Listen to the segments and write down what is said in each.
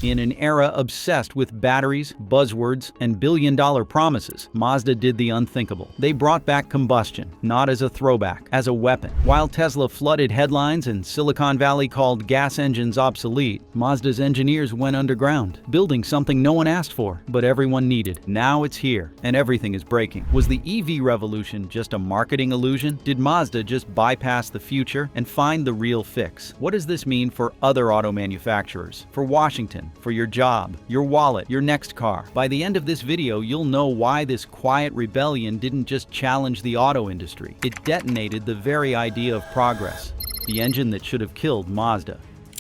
In an era obsessed with batteries, buzzwords, and billion-dollar promises, Mazda did the unthinkable. They brought back combustion, not as a throwback, as a weapon. While Tesla flooded headlines and Silicon Valley called gas engines obsolete, Mazda's engineers went underground, building something no one asked for, but everyone needed. Now it's here, and everything is breaking. Was the EV revolution just a marketing illusion? Did Mazda just bypass the future and find the real fix? What does this mean for other auto manufacturers, for Washington, for your job, your wallet, your next car? By the end of this video, you'll know why this quiet rebellion didn't just challenge the auto industry. It detonated the very idea of progress, the engine that should have killed Mazda.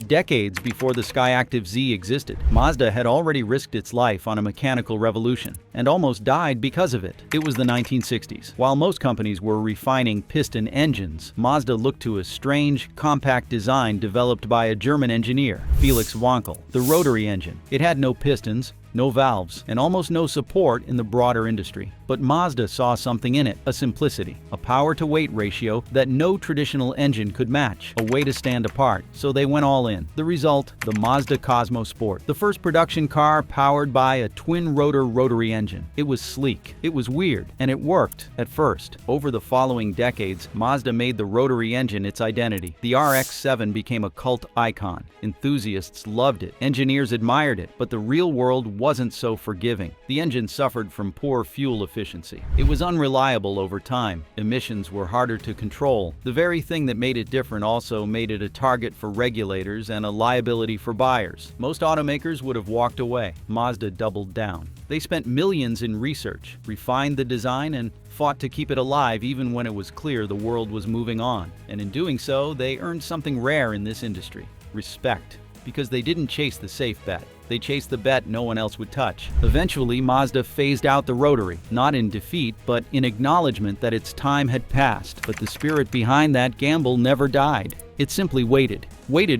Decades before the Skyactiv Z existed, Mazda had already risked its life on a mechanical revolution and almost died because of it. It was the 1960s. While most companies were refining piston engines, Mazda looked to a strange, compact design developed by a German engineer, Felix Wankel, the rotary engine. It had no pistons, no valves, and almost no support in the broader industry. But Mazda saw something in it, a simplicity, a power-to-weight ratio that no traditional engine could match, a way to stand apart, so they went all in. The result, the Mazda Cosmo Sport, the first production car powered by a twin-rotor rotary engine. It was sleek, it was weird, and it worked at first. Over the following decades, Mazda made the rotary engine its identity. The RX-7 became a cult icon. Enthusiasts loved it, engineers admired it, but the real world wasn't so forgiving. The engine suffered from poor fuel efficiency. It was unreliable over time. Emissions were harder to control. The very thing that made it different also made it a target for regulators and a liability for buyers. Most automakers would have walked away. Mazda doubled down. They spent millions in research, refined the design, and fought to keep it alive even when it was clear the world was moving on. And in doing so, they earned something rare in this industry: respect. Because they didn't chase the safe bet. They chased the bet no one else would touch. Eventually, Mazda phased out the rotary, not in defeat, but in acknowledgement that its time had passed. But the spirit behind that gamble never died. It simply waited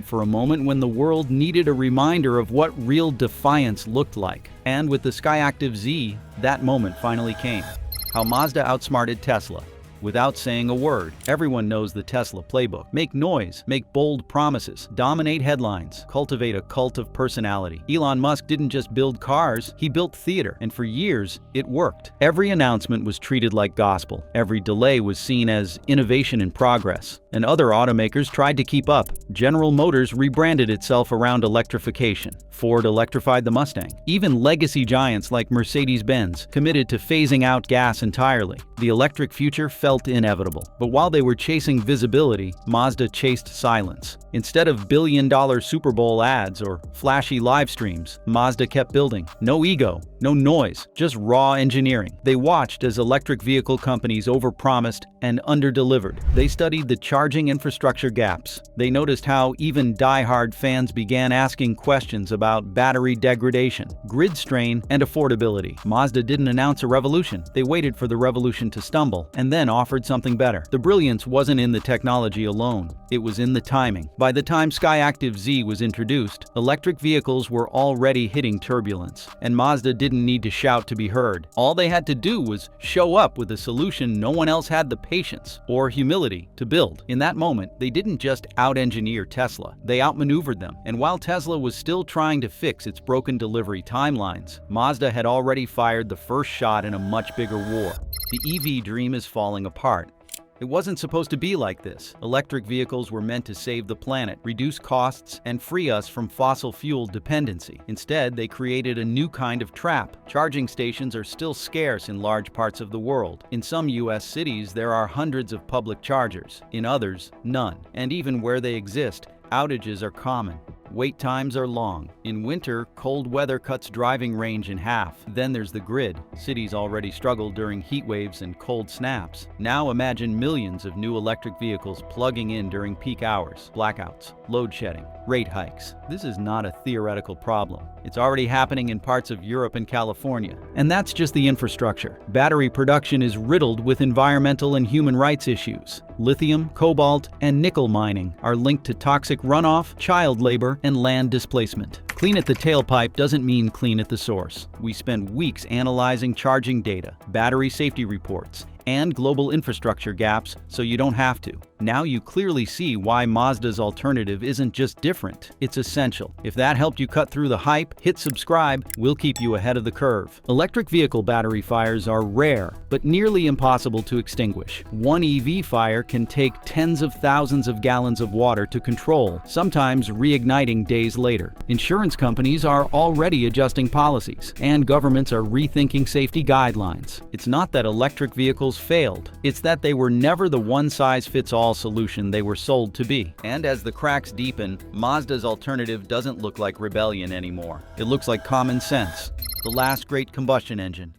for a moment when the world needed a reminder of what real defiance looked like. And with the Skyactiv Z, that moment finally came. How Mazda outsmarted Tesla. Without saying a word. Everyone knows the Tesla playbook. Make noise, make bold promises, dominate headlines, cultivate a cult of personality. Elon Musk didn't just build cars, he built theater, and for years, it worked. Every announcement was treated like gospel. Every delay was seen as innovation in progress. And other automakers tried to keep up. General Motors rebranded itself around electrification. Ford electrified the Mustang. Even legacy giants like Mercedes-Benz committed to phasing out gas entirely. The electric future felt inevitable. But while they were chasing visibility, Mazda chased silence. Instead of billion-dollar Super Bowl ads or flashy live streams, Mazda kept building. No ego, no noise, just raw engineering. They watched as electric vehicle companies overpromised and underdelivered. They studied the charging infrastructure gaps. They noticed how even die-hard fans began asking questions about battery degradation, grid strain, and affordability. Mazda didn't announce a revolution. They waited for the revolution to stumble and then offered something better. The brilliance wasn't in the technology alone. It was in the timing. By the time Skyactiv Z was introduced, electric vehicles were already hitting turbulence, and Mazda didn't need to shout to be heard. All they had to do was show up with a solution no one else had the patience or humility to build. In that moment, they didn't just out-engineer Tesla, they outmaneuvered them. And while Tesla was still trying to fix its broken delivery timelines, Mazda had already fired the first shot in a much bigger war. The EV dream is falling apart. It wasn't supposed to be like this. Electric vehicles were meant to save the planet, reduce costs, and free us from fossil fuel dependency. Instead, they created a new kind of trap. Charging stations are still scarce in large parts of the world. In some US cities, there are hundreds of public chargers. In others, none. And even where they exist, outages are common. Wait times are long. In winter, cold weather cuts driving range in half. Then there's the grid. Cities already struggle during heat waves and cold snaps. Now imagine millions of new electric vehicles plugging in during peak hours, blackouts, load shedding, rate hikes. This is not a theoretical problem. It's already happening in parts of Europe and California. And that's just the infrastructure. Battery production is riddled with environmental and human rights issues. Lithium, cobalt, and nickel mining are linked to toxic runoff, child labor, and land displacement. Clean at the tailpipe doesn't mean clean at the source. We spend weeks analyzing charging data, battery safety reports, and global infrastructure gaps so you don't have to. Now you clearly see why Mazda's alternative isn't just different, it's essential. If that helped you cut through the hype, hit subscribe, we'll keep you ahead of the curve. Electric vehicle battery fires are rare, but nearly impossible to extinguish. One EV fire can take tens of thousands of gallons of water to control, sometimes reigniting days later. Insurance companies are already adjusting policies, and governments are rethinking safety guidelines. It's not that electric vehicles failed, it's that they were never the one-size-fits-all solution they were sold to be. And as the cracks deepen, Mazda's alternative doesn't look like rebellion anymore. It looks like common sense. The last great combustion engine.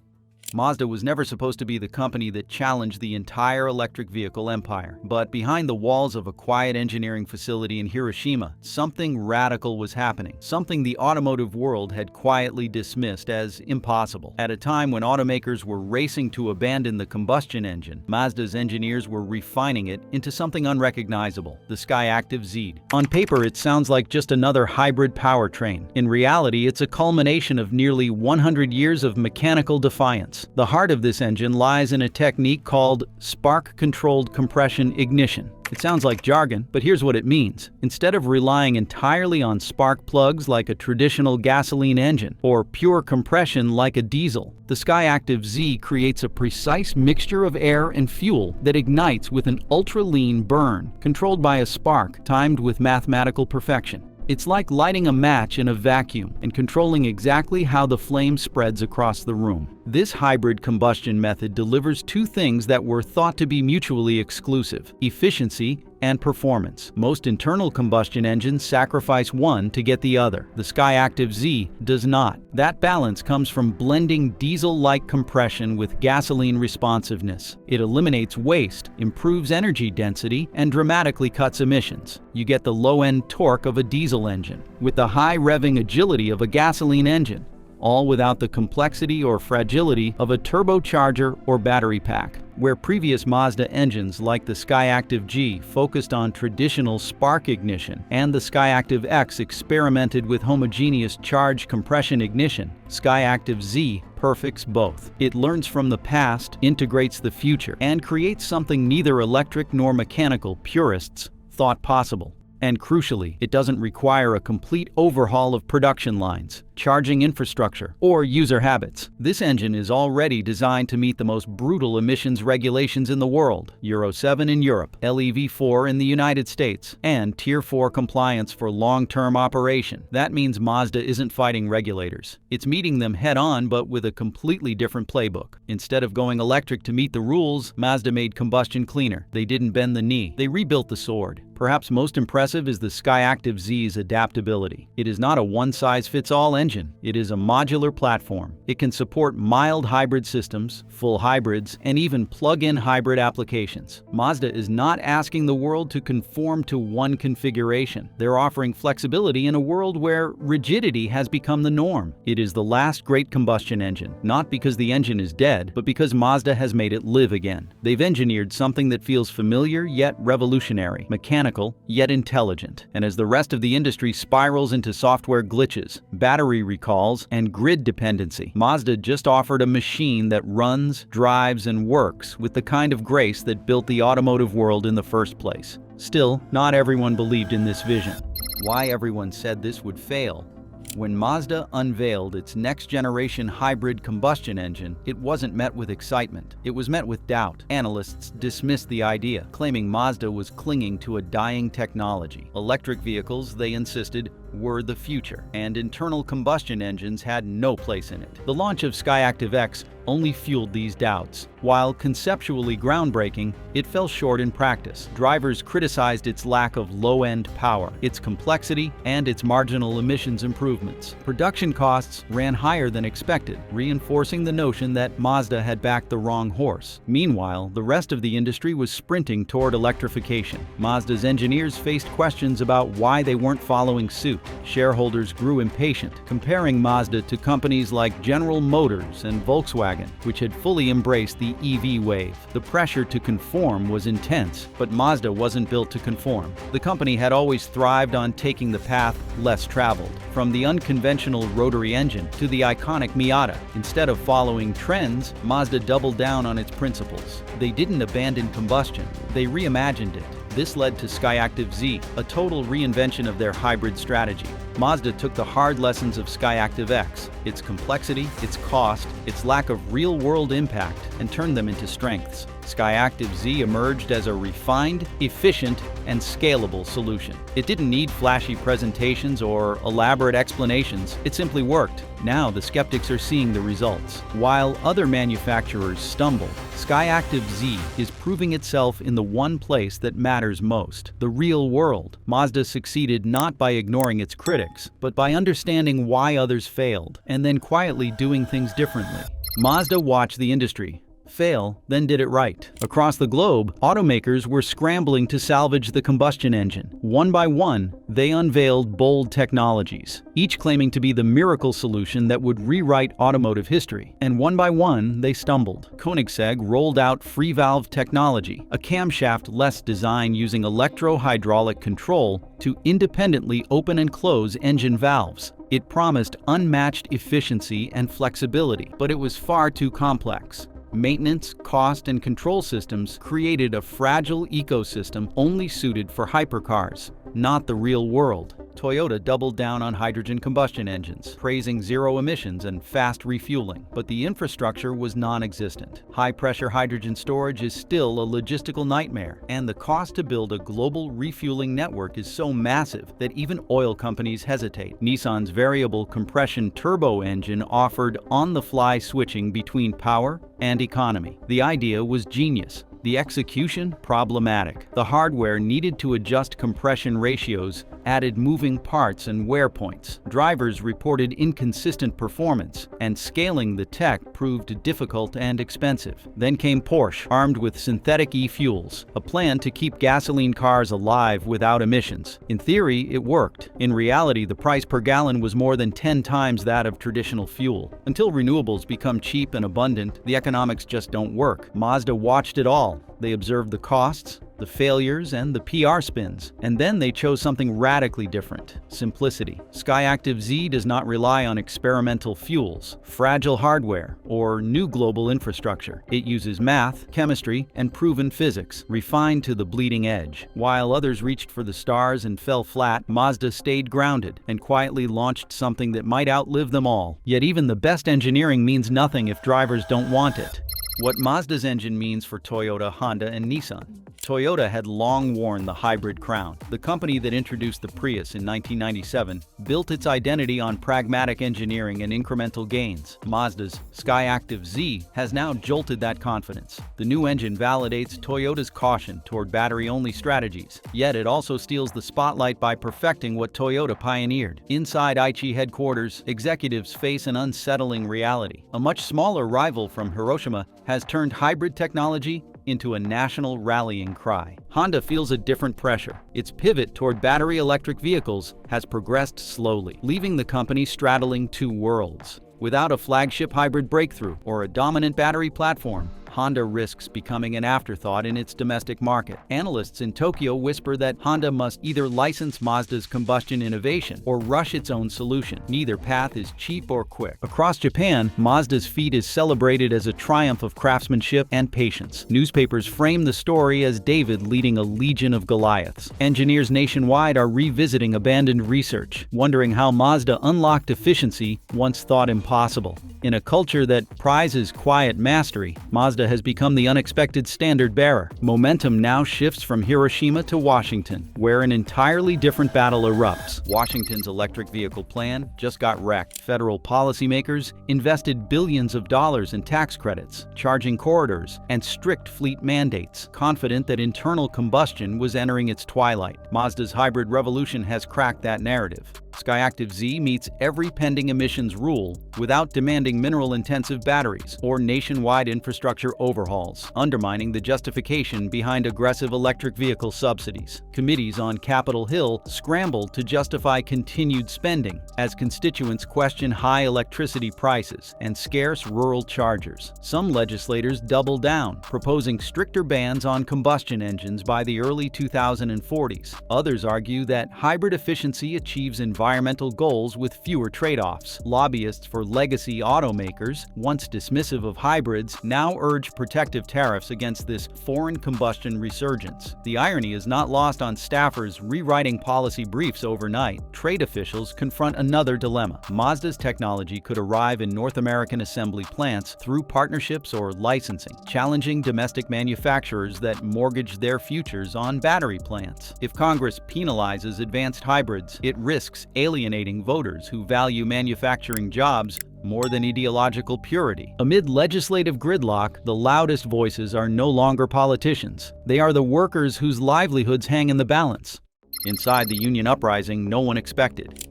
Mazda was never supposed to be the company that challenged the entire electric vehicle empire. But behind the walls of a quiet engineering facility in Hiroshima, something radical was happening. Something the automotive world had quietly dismissed as impossible. At a time when automakers were racing to abandon the combustion engine, Mazda's engineers were refining it into something unrecognizable, the Skyactiv Z. On paper, it sounds like just another hybrid powertrain. In reality, it's a culmination of nearly 100 years of mechanical defiance. The heart of this engine lies in a technique called spark-controlled compression ignition. It sounds like jargon, but here's what it means. Instead of relying entirely on spark plugs like a traditional gasoline engine, or pure compression like a diesel, the Skyactiv Z creates a precise mixture of air and fuel that ignites with an ultra-lean burn, controlled by a spark timed with mathematical perfection. It's like lighting a match in a vacuum and controlling exactly how the flame spreads across the room. This hybrid combustion method delivers two things that were thought to be mutually exclusive: efficiency and performance. Most internal combustion engines sacrifice one to get the other. The Skyactiv Z does not. That balance comes from blending diesel-like compression with gasoline responsiveness. It eliminates waste, improves energy density, and dramatically cuts emissions. You get the low-end torque of a diesel engine with the high revving agility of a gasoline engine, all without the complexity or fragility of a turbocharger or battery pack. Where previous Mazda engines like the Skyactiv G focused on traditional spark ignition and the Skyactiv X experimented with homogeneous charge compression ignition, Skyactiv Z perfects both. It learns from the past, integrates the future, and creates something neither electric nor mechanical purists thought possible. And crucially, it doesn't require a complete overhaul of production lines, charging infrastructure, or user habits. This engine is already designed to meet the most brutal emissions regulations in the world: Euro 7 in Europe, LEV4 in the United States, and Tier 4 compliance for long-term operation. That means Mazda isn't fighting regulators. It's meeting them head-on, but with a completely different playbook. Instead of going electric to meet the rules, Mazda made combustion cleaner. They didn't bend the knee. They rebuilt the sword. Perhaps most impressive is the Skyactiv Z's adaptability. It is not a one-size-fits-all engine. It is a modular platform. It can support mild hybrid systems, full hybrids, and even plug-in hybrid applications. Mazda is not asking the world to conform to one configuration. They're offering flexibility in a world where rigidity has become the norm. It is the last great combustion engine, not because the engine is dead, but because Mazda has made it live again. They've engineered something that feels familiar yet revolutionary, mechanical yet intelligent. And as the rest of the industry spirals into software glitches, battery recalls, and grid dependency, Mazda just offered a machine that runs, drives, and works with the kind of grace that built the automotive world in the first place. Still, not everyone believed in this vision. Why everyone said this would fail? When Mazda unveiled its next-generation hybrid combustion engine, it wasn't met with excitement. It was met with doubt. Analysts dismissed the idea, claiming Mazda was clinging to a dying technology. Electric vehicles, they insisted, were the future, and internal combustion engines had no place in it. The launch of Skyactiv X only fueled these doubts. While conceptually groundbreaking, it fell short in practice. Drivers criticized its lack of low-end power, its complexity, and its marginal emissions improvements. Production costs ran higher than expected, reinforcing the notion that Mazda had backed the wrong horse. Meanwhile, the rest of the industry was sprinting toward electrification. Mazda's engineers faced questions about why they weren't following suit. shareholders grew impatient, comparing Mazda to companies like General Motors and Volkswagen, which had fully embraced the EV wave. The pressure to conform was intense, but Mazda wasn't built to conform. The company had always thrived on taking the path less traveled, from the unconventional rotary engine to the iconic Miata. Instead of following trends, Mazda doubled down on its principles. They didn't abandon combustion, they reimagined it. This led to Skyactiv Z, a total reinvention of their hybrid strategy. Mazda took the hard lessons of Skyactiv X, its complexity, its cost, its lack of real-world impact, and turned them into strengths. Skyactiv Z emerged as a refined, efficient, and scalable solution. It didn't need flashy presentations or elaborate explanations, it simply worked. Now the skeptics are seeing the results. While other manufacturers stumble, Skyactiv Z is proving itself in the one place that matters most, the real world. Mazda succeeded not by ignoring its critics, but by understanding why others failed, and then quietly doing things differently. Mazda watched the industry fail, then did it right. Across the globe, automakers were scrambling to salvage the combustion engine. One by one, they unveiled bold technologies, each claiming to be the miracle solution that would rewrite automotive history. And one by one, they stumbled. Koenigsegg rolled out free valve technology, a camshaft-less design using electro-hydraulic control to independently open and close engine valves. It promised unmatched efficiency and flexibility, but it was far too complex. Maintenance, cost, and control systems created a fragile ecosystem only suited for hypercars, not the real world. Toyota doubled down on hydrogen combustion engines, praising zero emissions and fast refueling, but the infrastructure was non-existent. High-pressure hydrogen storage is still a logistical nightmare, and the cost to build a global refueling network is so massive that even oil companies hesitate. Nissan's variable compression turbo engine offered on-the-fly switching between power and economy. The idea was genius. The execution, problematic. The hardware needed to adjust compression ratios, added moving parts and wear points. Drivers reported inconsistent performance, and scaling the tech proved difficult and expensive. Then came Porsche, armed with synthetic e-fuels, a plan to keep gasoline cars alive without emissions. In theory, it worked. In reality, the price per gallon was more than 10 times that of traditional fuel. Until renewables become cheap and abundant, the economics just don't work. Mazda watched it all. They observed the costs, the failures, and the PR spins. And then they chose something radically different: simplicity. Skyactiv Z does not rely on experimental fuels, fragile hardware, or new global infrastructure. It uses math, chemistry, and proven physics, refined to the bleeding edge. While others reached for the stars and fell flat, Mazda stayed grounded and quietly launched something that might outlive them all. Yet even the best engineering means nothing if drivers don't want it. What Mazda's engine means for Toyota, Honda, and Nissan. Toyota had long worn the hybrid crown. The company that introduced the Prius in 1997 built its identity on pragmatic engineering and incremental gains. Mazda's Skyactiv Z has now jolted that confidence. The new engine validates Toyota's caution toward battery-only strategies, yet it also steals the spotlight by perfecting what Toyota pioneered. Inside Aichi headquarters, executives face an unsettling reality. A much smaller rival from Hiroshima has turned hybrid technology into a national rallying cry. Honda feels a different pressure. Its pivot toward battery electric vehicles has progressed slowly, leaving the company straddling two worlds. Without a flagship hybrid breakthrough or a dominant battery platform, Honda risks becoming an afterthought in its domestic market. Analysts in Tokyo whisper that Honda must either license Mazda's combustion innovation or rush its own solution. Neither path is cheap or quick. Across Japan, Mazda's feat is celebrated as a triumph of craftsmanship and patience. Newspapers frame the story as David leading a legion of Goliaths. Engineers nationwide are revisiting abandoned research, wondering how Mazda unlocked efficiency once thought impossible. In a culture that prizes quiet mastery, Mazda has become the unexpected standard-bearer. Momentum now shifts from Hiroshima to Washington, where an entirely different battle erupts. Washington's electric vehicle plan just got wrecked. Federal policymakers invested billions of dollars in tax credits, charging corridors, and strict fleet mandates, confident that internal combustion was entering its twilight. Mazda's hybrid revolution has cracked that narrative. Skyactiv Z meets every pending emissions rule without demanding mineral-intensive batteries or nationwide infrastructure overhauls, undermining the justification behind aggressive electric vehicle subsidies. Committees on Capitol Hill scramble to justify continued spending as constituents question high electricity prices and scarce rural chargers. Some legislators double down, proposing stricter bans on combustion engines by the early 2040s. Others argue that hybrid efficiency achieves environmental goals with fewer trade-offs. Lobbyists for legacy automakers, once dismissive of hybrids, now urge protective tariffs against this foreign combustion resurgence. The irony is not lost on staffers rewriting policy briefs overnight. Trade officials confront another dilemma. Mazda's technology could arrive in North American assembly plants through partnerships or licensing, challenging domestic manufacturers that mortgage their futures on battery plants. If Congress penalizes advanced hybrids, it risks alienating voters who value manufacturing jobs more than ideological purity. Amid legislative gridlock, the loudest voices are no longer politicians. They are the workers whose livelihoods hang in the balance. Inside the union uprising no one expected.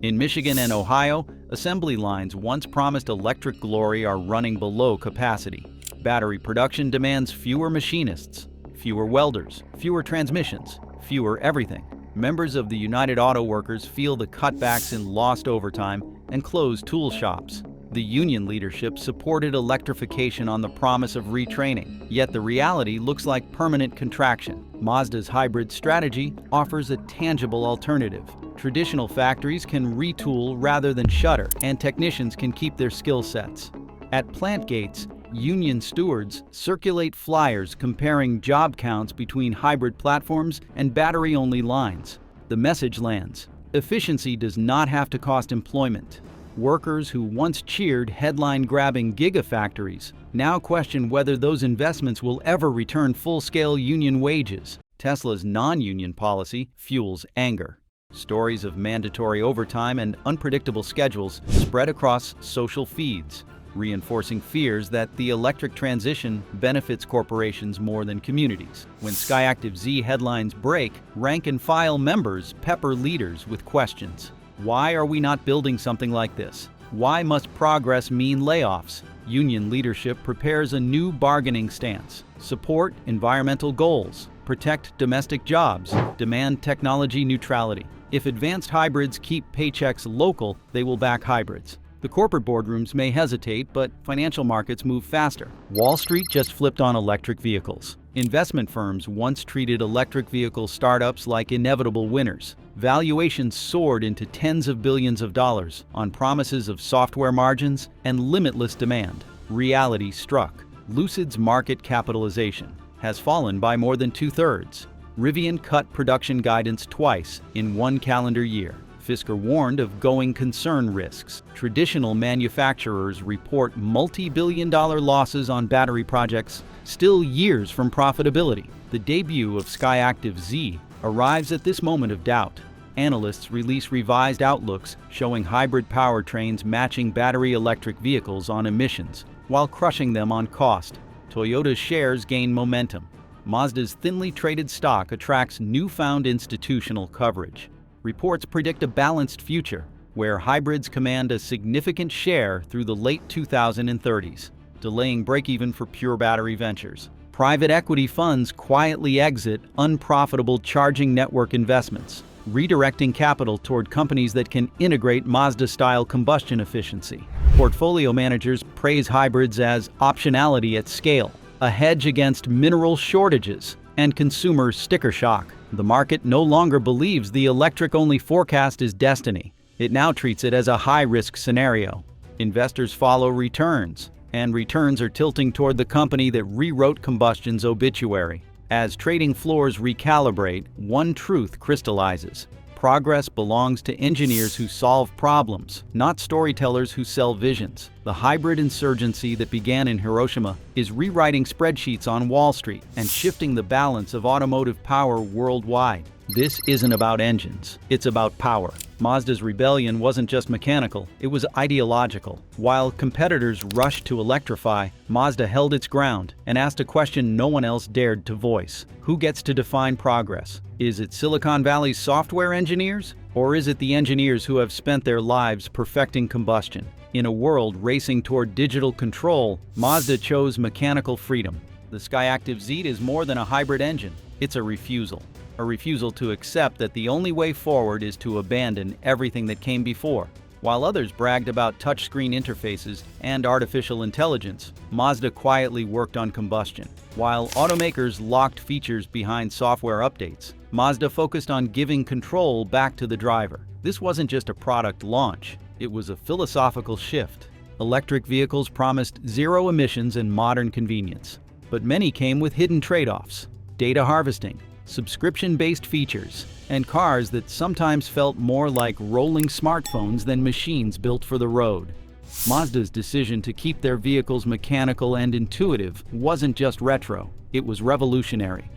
In Michigan and Ohio, assembly lines once promised electric glory are running below capacity. Battery production demands fewer machinists, fewer welders, fewer transmissions, fewer everything. Members of the United Auto Workers feel the cutbacks in lost overtime and closed tool shops. The union leadership supported electrification on the promise of retraining, yet the reality looks like permanent contraction. Mazda's hybrid strategy offers a tangible alternative. Traditional factories can retool rather than shutter, and technicians can keep their skill sets. At plant gates, union stewards circulate flyers comparing job counts between hybrid platforms and battery-only lines. The message lands: efficiency does not have to cost employment. Workers who once cheered headline-grabbing gigafactories now question whether those investments will ever return full-scale union wages. Tesla's non-union policy fuels anger. Stories of mandatory overtime and unpredictable schedules spread across social feeds, reinforcing fears that the electric transition benefits corporations more than communities. When Skyactiv Z headlines break, rank-and-file members pepper leaders with questions. Why are we not building something like this? Why must progress mean layoffs? Union leadership prepares a new bargaining stance. Support environmental goals, protect domestic jobs, demand technology neutrality. If advanced hybrids keep paychecks local, they will back hybrids. The corporate boardrooms may hesitate, but financial markets move faster. Wall Street just flipped on electric vehicles. Investment firms once treated electric vehicle startups like inevitable winners. Valuations soared into tens of billions of dollars on promises of software margins and limitless demand. Reality struck. Lucid's market capitalization has fallen by more than 2/3. Rivian cut production guidance twice in one calendar year. Fisker warned of going concern risks. Traditional manufacturers report multi-billion-dollar losses on battery projects, still years from profitability. The debut of Skyactiv Z arrives at this moment of doubt. Analysts release revised outlooks showing hybrid powertrains matching battery electric vehicles on emissions, while crushing them on cost. Toyota's shares gain momentum. Mazda's thinly traded stock attracts newfound institutional coverage. Reports predict a balanced future, where hybrids command a significant share through the late 2030s, delaying break-even for pure battery ventures. Private equity funds quietly exit unprofitable charging network investments, redirecting capital toward companies that can integrate Mazda-style combustion efficiency. Portfolio managers praise hybrids as optionality at scale, a hedge against mineral shortages, and consumer sticker shock. The market no longer believes the electric-only forecast is destiny. It now treats it as a high-risk scenario. Investors follow returns, and returns are tilting toward the company that rewrote combustion's obituary. As trading floors recalibrate, one truth crystallizes: progress belongs to engineers who solve problems, not storytellers who sell visions. The hybrid insurgency that began in Hiroshima is rewriting spreadsheets on Wall Street and shifting the balance of automotive power worldwide. This isn't about engines, it's about power. Mazda's rebellion wasn't just mechanical, it was ideological. While competitors rushed to electrify, Mazda held its ground and asked a question no one else dared to voice. Who gets to define progress? Is it Silicon Valley's software engineers Or is it the engineers who have spent their lives perfecting combustion? In a world racing toward digital control, Mazda chose mechanical freedom. The Skyactiv Z is more than a hybrid engine. It's a refusal to accept that the only way forward is to abandon everything that came before. While others bragged about touchscreen interfaces and artificial intelligence, Mazda quietly worked on combustion. While automakers locked features behind software updates, Mazda focused on giving control back to the driver. This wasn't just a product launch, it was a philosophical shift. Electric vehicles promised zero emissions and modern convenience, but many came with hidden trade-offs: data harvesting, subscription-based features, and cars that sometimes felt more like rolling smartphones than machines built for the road. Mazda's decision to keep their vehicles mechanical and intuitive wasn't just retro, it was revolutionary.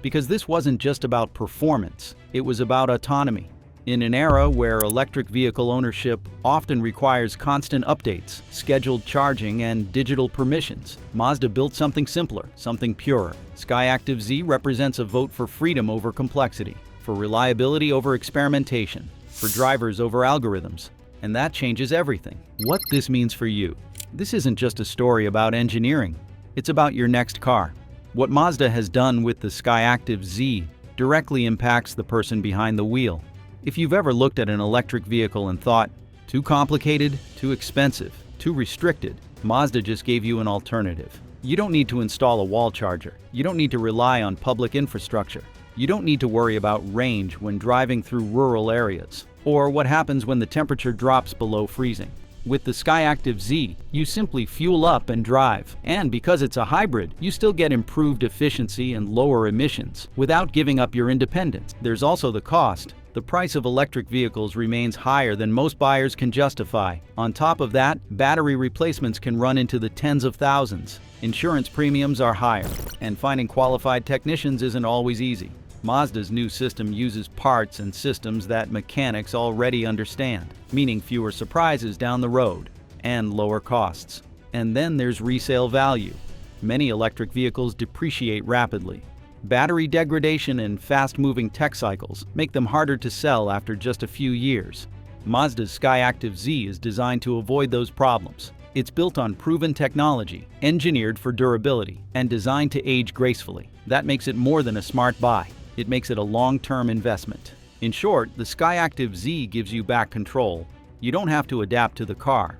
Because this wasn't just about performance, it was about autonomy. In an era where electric vehicle ownership often requires constant updates, scheduled charging, and digital permissions, Mazda built something simpler, something purer. Skyactiv Z represents a vote for freedom over complexity, for reliability over experimentation, for drivers over algorithms. And that changes everything. What this means for you. This isn't just a story about engineering, it's about your next car. What Mazda has done with the Skyactiv Z directly impacts the person behind the wheel. If you've ever looked at an electric vehicle and thought, too complicated, too expensive, too restricted, Mazda just gave you an alternative. You don't need to install a wall charger. You don't need to rely on public infrastructure. You don't need to worry about range when driving through rural areas, or what happens when the temperature drops below freezing. With the Skyactiv Z, you simply fuel up and drive. And because it's a hybrid, you still get improved efficiency and lower emissions without giving up your independence. There's also the cost. The price of electric vehicles remains higher than most buyers can justify. On top of that, battery replacements can run into the tens of thousands. Insurance premiums are higher, and finding qualified technicians isn't always easy. Mazda's new system uses parts and systems that mechanics already understand, meaning fewer surprises down the road and lower costs. And then there's resale value. Many electric vehicles depreciate rapidly. Battery degradation and fast-moving tech cycles make them harder to sell after just a few years. Mazda's Skyactiv Z is designed to avoid those problems. It's built on proven technology, engineered for durability, and designed to age gracefully. That makes it more than a smart buy. It makes it a long-term investment. In short, the Skyactiv Z gives you back control. You don't have to adapt to the car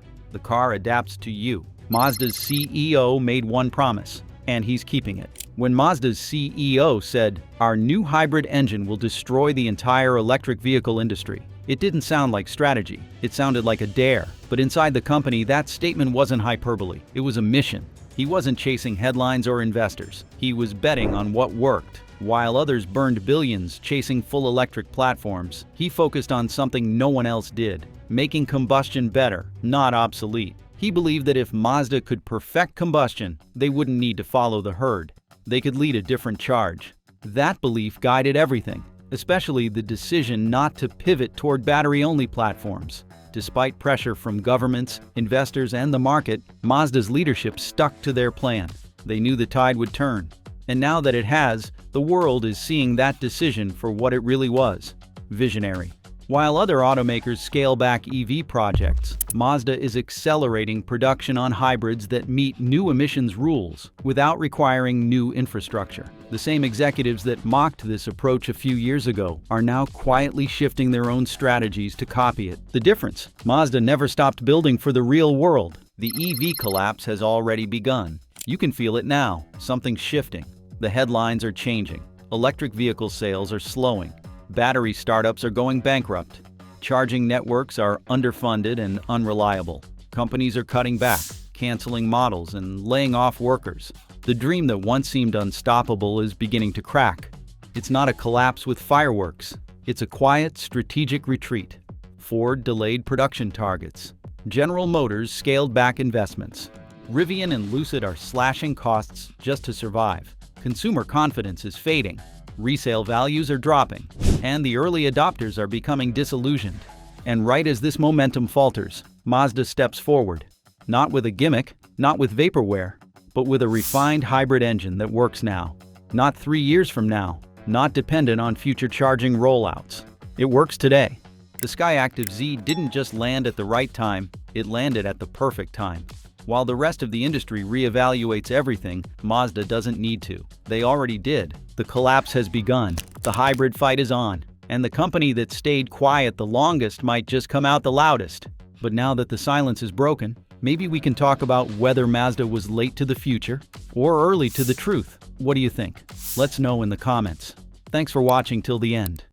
adapts to you. Mazda's CEO made one promise, and he's keeping it. When Mazda's CEO said, "Our new hybrid engine will destroy the entire electric vehicle industry," it didn't sound like strategy. It sounded like a dare. But inside the company, that statement wasn't hyperbole. It was a mission. He wasn't chasing headlines or investors. He was betting on what worked. While others burned billions chasing full electric platforms, he focused on something no one else did: making combustion better, not obsolete. He believed that if Mazda could perfect combustion, they wouldn't need to follow the herd. They could lead a different charge. That belief guided everything, especially the decision not to pivot toward battery-only platforms. Despite pressure from governments, investors, and the market, Mazda's leadership stuck to their plan. They knew the tide would turn. And now that it has, the world is seeing that decision for what it really was: visionary. While other automakers scale back EV projects, Mazda is accelerating production on hybrids that meet new emissions rules without requiring new infrastructure. The same executives that mocked this approach a few years ago are now quietly shifting their own strategies to copy it. The difference: Mazda never stopped building for the real world. The EV collapse has already begun. You can feel it now. Something's shifting. The headlines are changing. Electric vehicle sales are slowing. Battery startups are going bankrupt. Charging networks are underfunded and unreliable. Companies are cutting back, canceling models, and laying off workers. The dream that once seemed unstoppable is beginning to crack. It's not a collapse with fireworks. It's a quiet, strategic retreat. Ford delayed production targets. General Motors scaled back investments. Rivian and Lucid are slashing costs just to survive. Consumer confidence is fading. Resale values are dropping, and the early adopters are becoming disillusioned. And right as this momentum falters, Mazda steps forward. Not with a gimmick, not with vaporware, but with a refined hybrid engine that works now. Not 3 years from now, not dependent on future charging rollouts. It works today. The Skyactiv Z didn't just land at the right time, it landed at the perfect time. While the rest of the industry reevaluates everything, Mazda doesn't need to. They already did. The collapse has begun. The hybrid fight is on. And the company that stayed quiet the longest might just come out the loudest. But now that the silence is broken, maybe we can talk about whether Mazda was late to the future or early to the truth. What do you think? Let's know in the comments. Thanks for watching till the end.